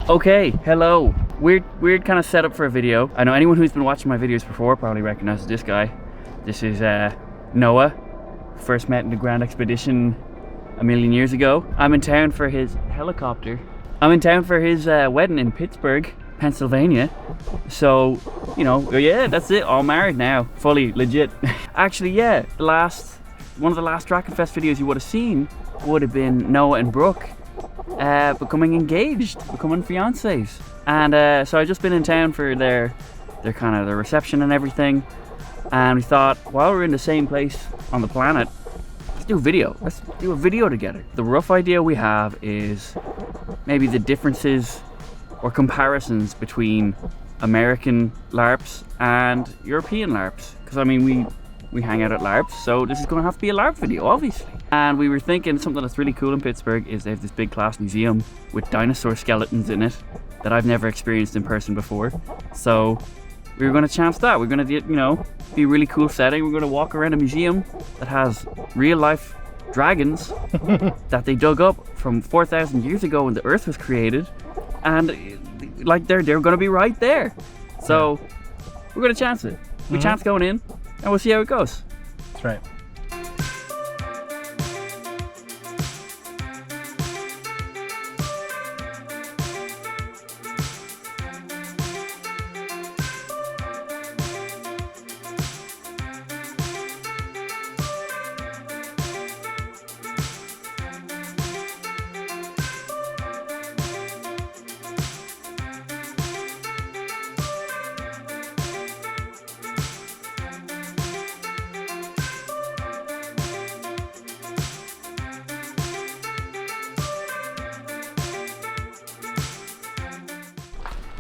Okay, hello. Weird kind of setup for a video. I know anyone who's been watching my videos before probably recognizes this guy. This is Noah. First met in the Grand Expedition a million years ago. I'm in town for his helicopter. I'm in town for his wedding in Pittsburgh, Pennsylvania. So, you know, yeah, that's it. All married now, fully legit. Actually, yeah, one of the last Drakenfest videos you would have seen would have been Noah and Brooke becoming engaged, becoming fiancés. And so I've just been in town for their kind of their reception and everything. And we thought, while we're in the same place on the planet, let's do a video. Let's do a video together. The rough idea we have is maybe the differences or comparisons between American LARPs and European LARPs. Because I mean, we hang out at LARPs, so this is going to have to be a LARP video, obviously. And we were thinking something that's really cool in Pittsburgh is they have this big glass museum with dinosaur skeletons in it that I've never experienced in person before. So we were going to chance that. We're going to, you know, be a really cool setting. We're going to walk around a museum that has real life dragons that they dug up from 4,000 years ago when the Earth was created. And like they're going to be right there. So we're going to chance it. We chance going in and we'll see how it goes. That's right.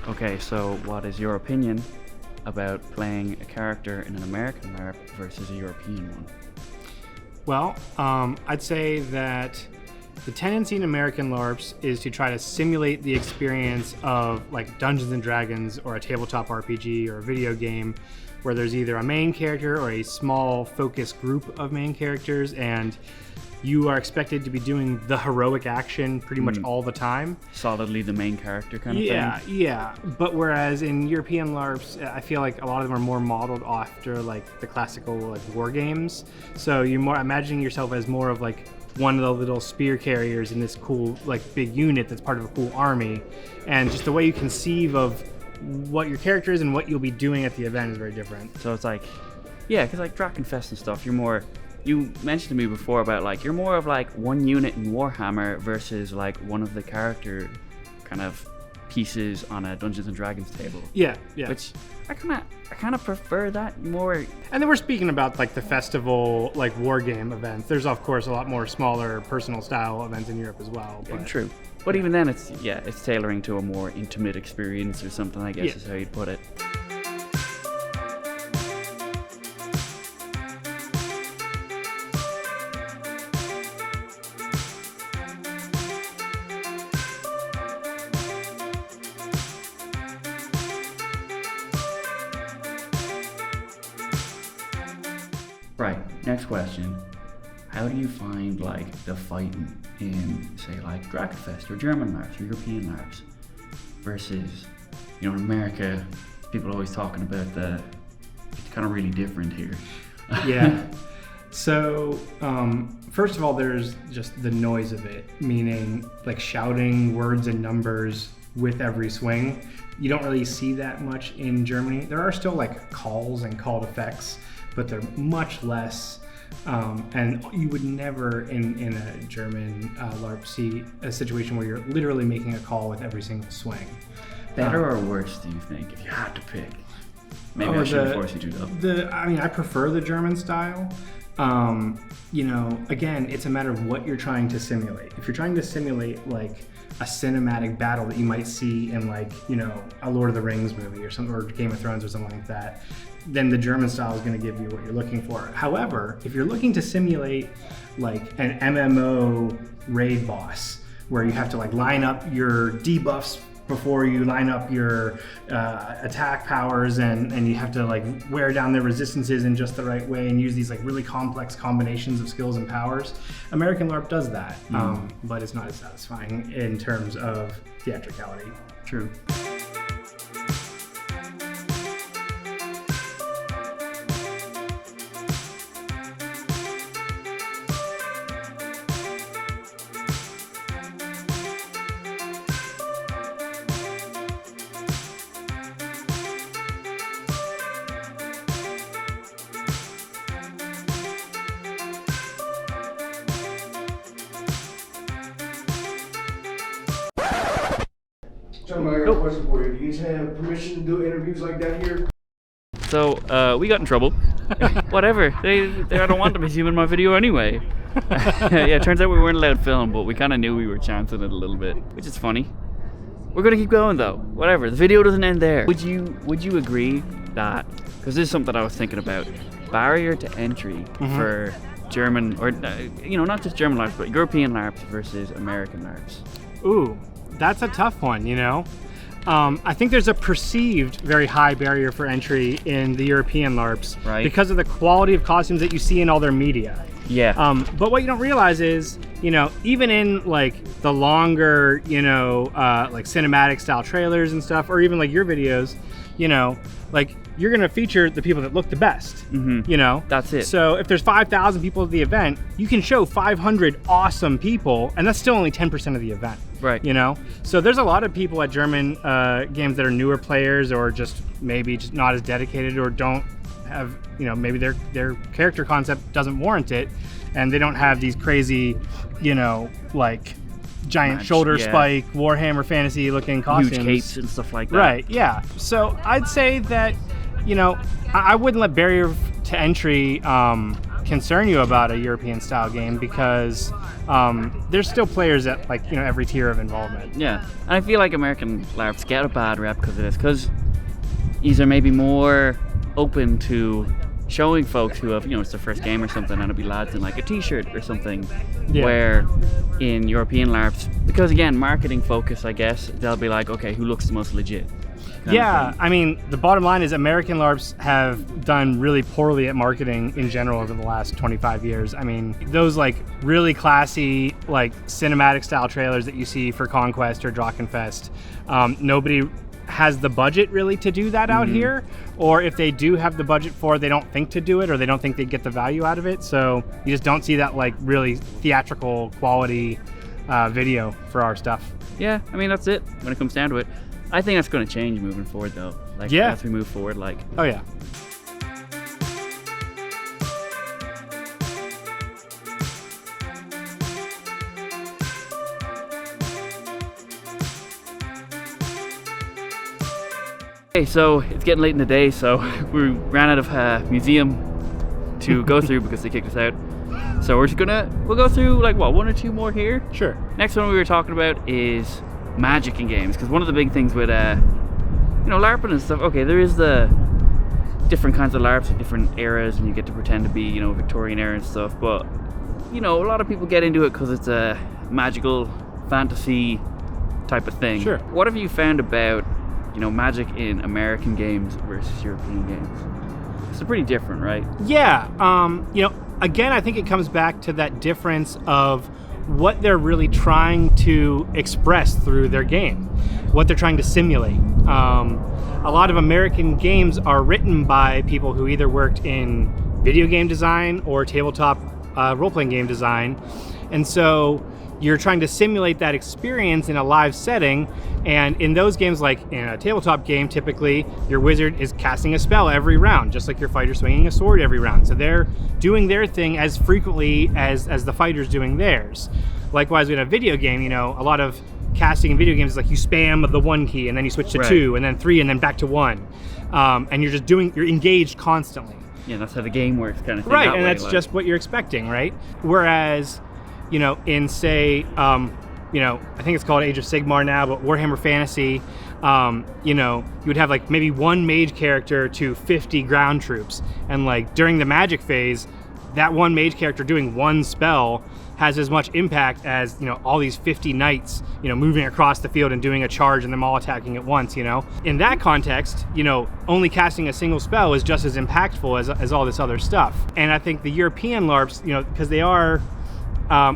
Okay, so what is your opinion about playing a character in an American LARP versus a European one? Well, I'd say that the tendency in American LARPs is to try to simulate the experience of like Dungeons and Dragons or a tabletop RPG or a video game where there's either a main character or a small focused group of main characters, and you are expected to be doing the heroic action pretty much all the time. Solidly the main character kind of thing? Yeah. But whereas in European LARPs, I feel like a lot of them are more modeled after like the classical like war games. So you're more imagining yourself as more of like one of the little spear carriers in this cool like big unit that's part of a cool army. And just the way you conceive of what your character is and what you'll be doing at the event is very different. So it's like, yeah, because like Drakenfest and stuff, you mentioned to me before about like you're more of like one unit in Warhammer versus like one of the character kind of pieces on a Dungeons and Dragons table. Yeah. Which I kind of prefer that more. And then we're speaking about like the festival like war game events. There's of course a lot more smaller personal style events in Europe as well. But true. But even then it's tailoring to a more intimate experience or something, I guess is how you'd put it. Right, next question. How do you find like the fighting in, say, like Drakenfest or German LARPs or European LARPs versus, you know, in America, people are always talking about it's kind of really different here. Yeah. So, first of all, there's just the noise of it, meaning like shouting words and numbers with every swing. You don't really see that much in Germany. There are still like calls and called effects, but they're much less, and you would never in a German LARP see a situation where you're literally making a call with every single swing. Better or worse, do you think, if you had to pick? Maybe I shouldn't force you to though. I mean, I prefer the German style. You know, again, it's a matter of what you're trying to simulate. If you're trying to simulate like a cinematic battle that you might see in like, you know, a Lord of the Rings movie or something, or Game of Thrones or something like that, then the German style is going to give you what you're looking for. However, if you're looking to simulate like an MMO raid boss where you have to like line up your debuffs before you line up your attack powers, and you have to like wear down their resistances in just the right way and use these like really complex combinations of skills and powers. American LARP does that, but it's not as satisfying in terms of theatricality. True. Gentlemen, I got a question for you. Do you guys have permission to do interviews like that here? So, we got in trouble. Whatever. They I don't want them to zoom in my video anyway. Yeah, it turns out we weren't allowed to film, but we kind of knew we were chancing it a little bit, which is funny. We're gonna keep going though. Whatever. The video doesn't end there. Would you agree that, because this is something I was thinking about, barrier to entry for German, or not just German LARPs, but European LARPs versus American LARPs? Ooh, that's a tough one, I think there's a perceived very high barrier for entry in the European LARPs, right, because of the quality of costumes that you see in all their media. Yeah. But what you don't realize is, even in like the longer, like cinematic style trailers and stuff, or even like your videos, like you're gonna feature the people that look the best. That's it. So if there's 5,000 people at the event, you can show 500 awesome people, and that's still only 10% of the event. Right. So there's a lot of people at German games that are newer players, or just maybe just not as dedicated, or don't have, maybe their character concept doesn't warrant it, and they don't have these crazy, like giant shoulder spike Warhammer Fantasy looking costumes, huge capes and stuff like that. Right. Yeah. So I'd say that, I wouldn't let barrier to entry concern you about a European style game, because there's still players at every tier of involvement. Yeah, and I feel like American LARPs get a bad rep because of this, because these are maybe more open to showing folks who have, it's their first game or something, and it'll be lads in like a t-shirt or something. Yeah. Where in European LARPs, because again, marketing focus, I guess, they'll be like, okay, who looks the most legit? Yeah, I mean, the bottom line is American LARPs have done really poorly at marketing in general over the last 25 years. I mean, those like really classy, like cinematic style trailers that you see for Conquest or Drachenfest, nobody has the budget really to do that out here, or if they do have the budget for it, they don't think to do it, or they don't think they get the value out of it. So you just don't see that like really theatrical quality video for our stuff. Yeah, I mean, that's it when it comes down to it. I think that's going to change moving forward though. Like, as we move forward, like. Oh yeah. Okay, so it's getting late in the day, so we ran out of museum to go through because they kicked us out. So we'll go through like one or two more here. Sure. Next one we were talking about is magic in games, because one of the big things with LARPing and stuff, okay, there is the different kinds of LARPs with different eras, and you get to pretend to be, Victorian era and stuff, but a lot of people get into it because it's a magical fantasy type of thing. Sure. What have you found about magic in American games versus European games? It's pretty different, right? Yeah. Again, I think it comes back to that difference of what they're really trying to express through their game, what they're trying to simulate. A lot of American games are written by people who either worked in video game design or tabletop role-playing game design, and so you're trying to simulate that experience in a live setting. And in those games, like in a tabletop game, typically your wizard is casting a spell every round, just like your fighter swinging a sword every round. So they're doing their thing as frequently as the fighter's doing theirs. Likewise, in a video game, a lot of casting in video games is like you spam the 1 key and then you switch to 2 and then 3 and then back to 1. And you're engaged constantly. Yeah, that's how the game works, kind of thing. Right, and that's just what you're expecting, right? Whereas, in say, I think it's called Age of Sigmar now, but Warhammer Fantasy, you would have like maybe one mage character to 50 ground troops. And like during the magic phase, that one mage character doing one spell has as much impact as, all these 50 knights, moving across the field and doing a charge and them all attacking at once, In that context, only casting a single spell is just as impactful as all this other stuff. And I think the European LARPs, because they are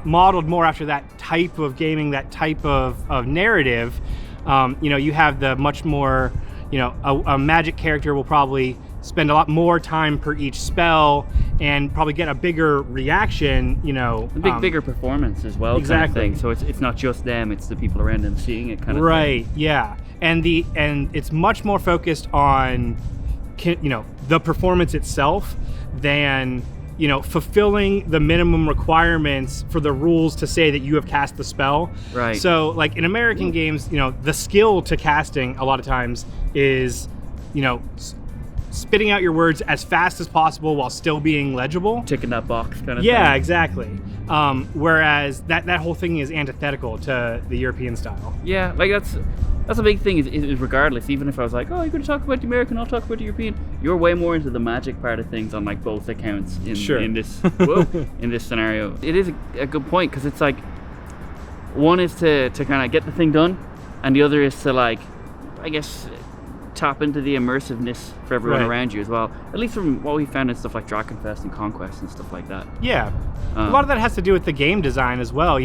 modeled more after that type of gaming, that type of narrative, You have the much more, a magic character will probably spend a lot more time per each spell and probably get a bigger reaction, bigger performance as well. Exactly. Kind of thing. So it's not just them, it's the people around them seeing it kind of right, thing. Yeah. And it's much more focused on, the performance itself than, fulfilling the minimum requirements for the rules to say that you have cast the spell. Right. So like in American games, the skill to casting a lot of times is, spitting out your words as fast as possible while still being legible. Ticking that box kind of thing. Yeah, exactly. Whereas that whole thing is antithetical to the European style. Yeah, like that's a big thing is regardless, even if I was like, oh, you're going to talk about the American, I'll talk about the European, you're way more into the magic part of things on like both accounts in this in this scenario. It is a good point, because it's like, one is to kind of get the thing done, and the other is to like, I guess, tap into the immersiveness for everyone around you as well. At least from what we found in stuff like Dragonfest and Conquest and stuff like that. Yeah. A lot of that has to do with the game design as well,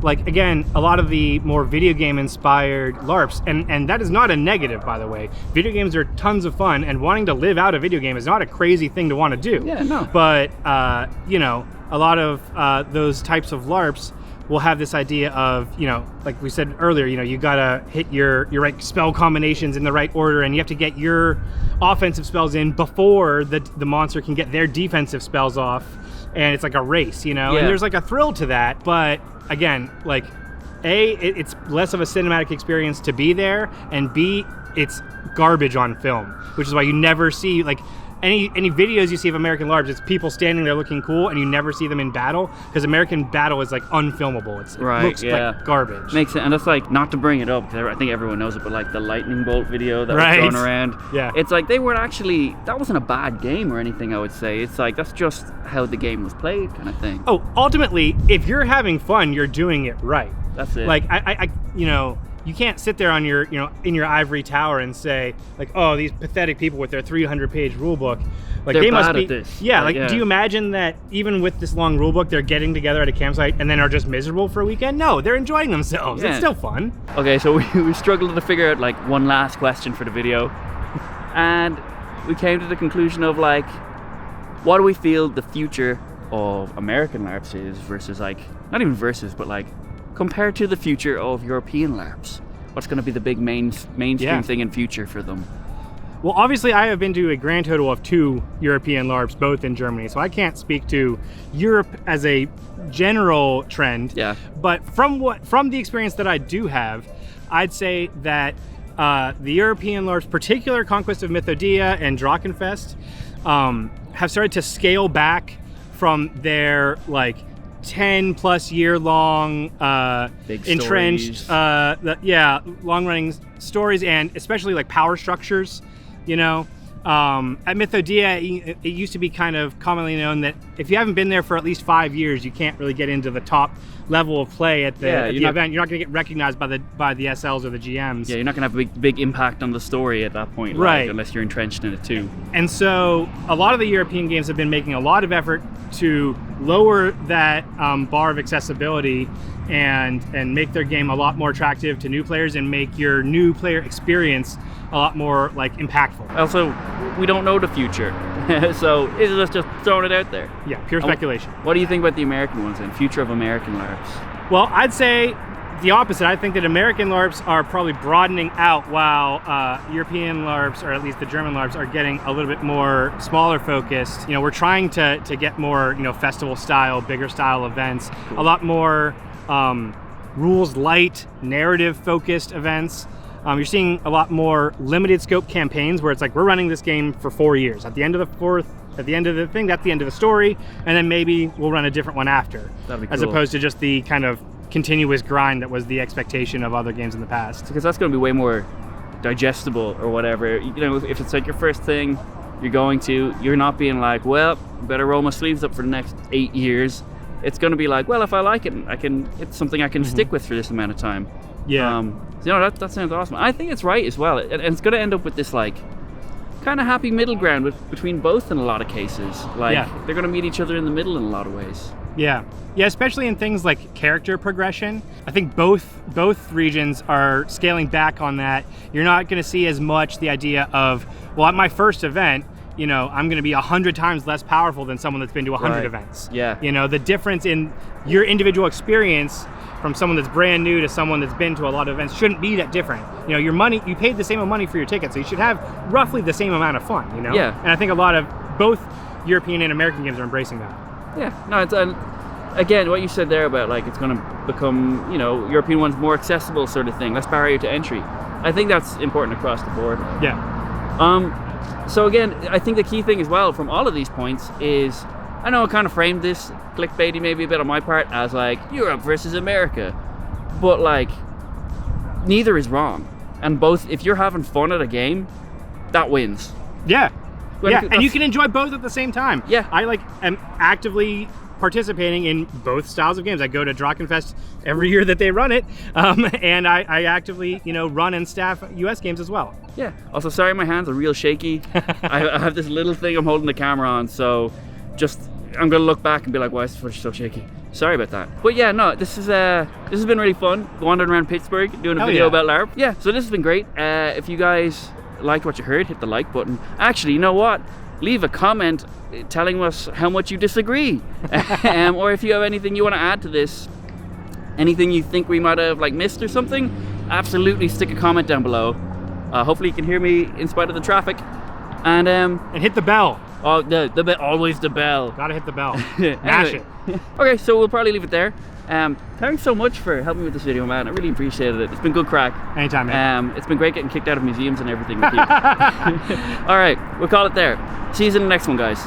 Like, again, a lot of the more video game inspired LARPs, and that is not a negative, by the way. Video games are tons of fun, and wanting to live out a video game is not a crazy thing to want to do. Yeah, no. But, a lot of those types of LARPs will have this idea of, like we said earlier, you gotta hit your right spell combinations in the right order, and you have to get your offensive spells in before the monster can get their defensive spells off, and it's like a race, and there's like a thrill to that. But again, like, it's less of a cinematic experience to be there, and B, it's garbage on film, which is why you never see like any videos you see of American LARPs, it's people standing there looking cool, and you never see them in battle, because American battle is like unfilmable. It looks like garbage. Makes sense. And that's like, not to bring it up, because I think everyone knows it, but like the lightning bolt video that was thrown around. Yeah. It's like, they weren't actually, that wasn't a bad game or anything, I would say. It's like, that's just how the game was played kind of thing. Oh, ultimately, if you're having fun, you're doing it right. That's it. Like, I you can't sit there on your, in your ivory tower and say, like, oh, these pathetic people with their 300-page rule book, like, they're they bad must be. at this. Yeah, do you imagine that even with this long rule book, they're getting together at a campsite and then are just miserable for a weekend? No, they're enjoying themselves. Yeah. It's still fun. Okay, so we struggled to figure out like one last question for the video, and we came to the conclusion of like, what do we feel the future of American LARPs is versus, like, not even versus, but like, compared to the future of European LARPs? What's going to be the big mainstream thing in future for them? Well, obviously, I have been to a grand total of 2 European LARPs, both in Germany, so I can't speak to Europe as a general trend. Yeah. But from the experience that I do have, I'd say that the European LARPs, particular Conquest of Mythodia and Drakenfest, have started to scale back from their like 10+ year long entrenched long running stories, and especially like power structures. At Mythodia, it used to be kind of commonly known that if you haven't been there for at least 5 years, you can't really get into the top level of play at the event. You're not going to get recognized by the SLs or the GMs. Yeah, you're not going to have a big impact on the story at that point, right? Like, unless you're entrenched in it too. And so a lot of the European games have been making a lot of effort to lower that bar of accessibility and make their game a lot more attractive to new players, and make your new player experience a lot more like impactful. Also, we don't know the future, so it's just throwing it out there. Yeah, pure speculation. What do you think about the American ones and future of American LARPs? Well, I'd say the opposite. I think that American LARPs are probably broadening out, while European LARPs, or at least the German LARPs, are getting a little bit more smaller focused. We're trying to get more, festival style, bigger style events, a lot more rules light, narrative focused events. You're seeing a lot more limited scope campaigns where it's like, we're running this game for 4 years. At the end of the thing, that's the end of the story, and then maybe we'll run a different one after. That'd be cool. As opposed to just the kind of continuous grind that was the expectation of other games in the past. Because that's going to be way more digestible or whatever. If it's like your first thing you're not being like, well, better roll my sleeves up for the next 8 years. It's going to be like, well, if I like it, it's something I can stick with for this amount of time. Yeah. That sounds awesome. I think it's right as well, and it's going to end up with this like kind of happy middle ground between both in a lot of cases. Like, they're going to meet each other in the middle in a lot of ways. Yeah, especially in things like character progression. I think both regions are scaling back on that. You're not going to see as much the idea of, well, at my first event, you know, I'm going to be 100 times less powerful than someone that's been to 100 events. Yeah. You know, the difference in your individual experience from someone that's brand new to someone that's been to a lot of events shouldn't be that different. You know, your money, you paid the same amount of money for your ticket, so you should have roughly the same amount of fun, you know? Yeah. And I think a lot of both European and American games are embracing that. Yeah, no, it's again, what you said there about like it's going to become, you know, European ones more accessible sort of thing, less barrier to entry. I think that's important across the board. Yeah. So again, I think the key thing as well from all of these points is, I know I kind of framed this clickbaity maybe a bit on my part as like Europe versus America, but like neither is wrong, and both, if you're having fun at a game, that wins. Yeah. Well, yeah, and you can enjoy both at the same time. Yeah. I like am actively participating in both styles of games. I go to Drachenfest every year that they run it, and I actively, you know, run and staff US games as well. Yeah. Also, sorry, my hands are real shaky. I have this little thing I'm holding the camera on, so just I'm gonna look back and be like, why is the footage so shaky? Sorry about that. But yeah, no, this has been really fun, wandering around Pittsburgh, doing a video about LARP. Yeah, so this has been great. If you guys liked what you heard, hit the like button. Actually, you know what? Leave a comment telling us how much you disagree, or if you have anything you want to add to this, anything you think we might have like missed or something, absolutely stick a comment down below. Hopefully you can hear me in spite of the traffic, and hit the bell. Oh, the bell, always the bell. Gotta hit the bell. Mash it. Okay, so we'll probably leave it there. Thanks so much for helping me with this video, man. I really appreciated it. It's been good crack. Anytime, man. It's been great getting kicked out of museums and everything with you. All right, we'll call it there. See you in the next one, guys.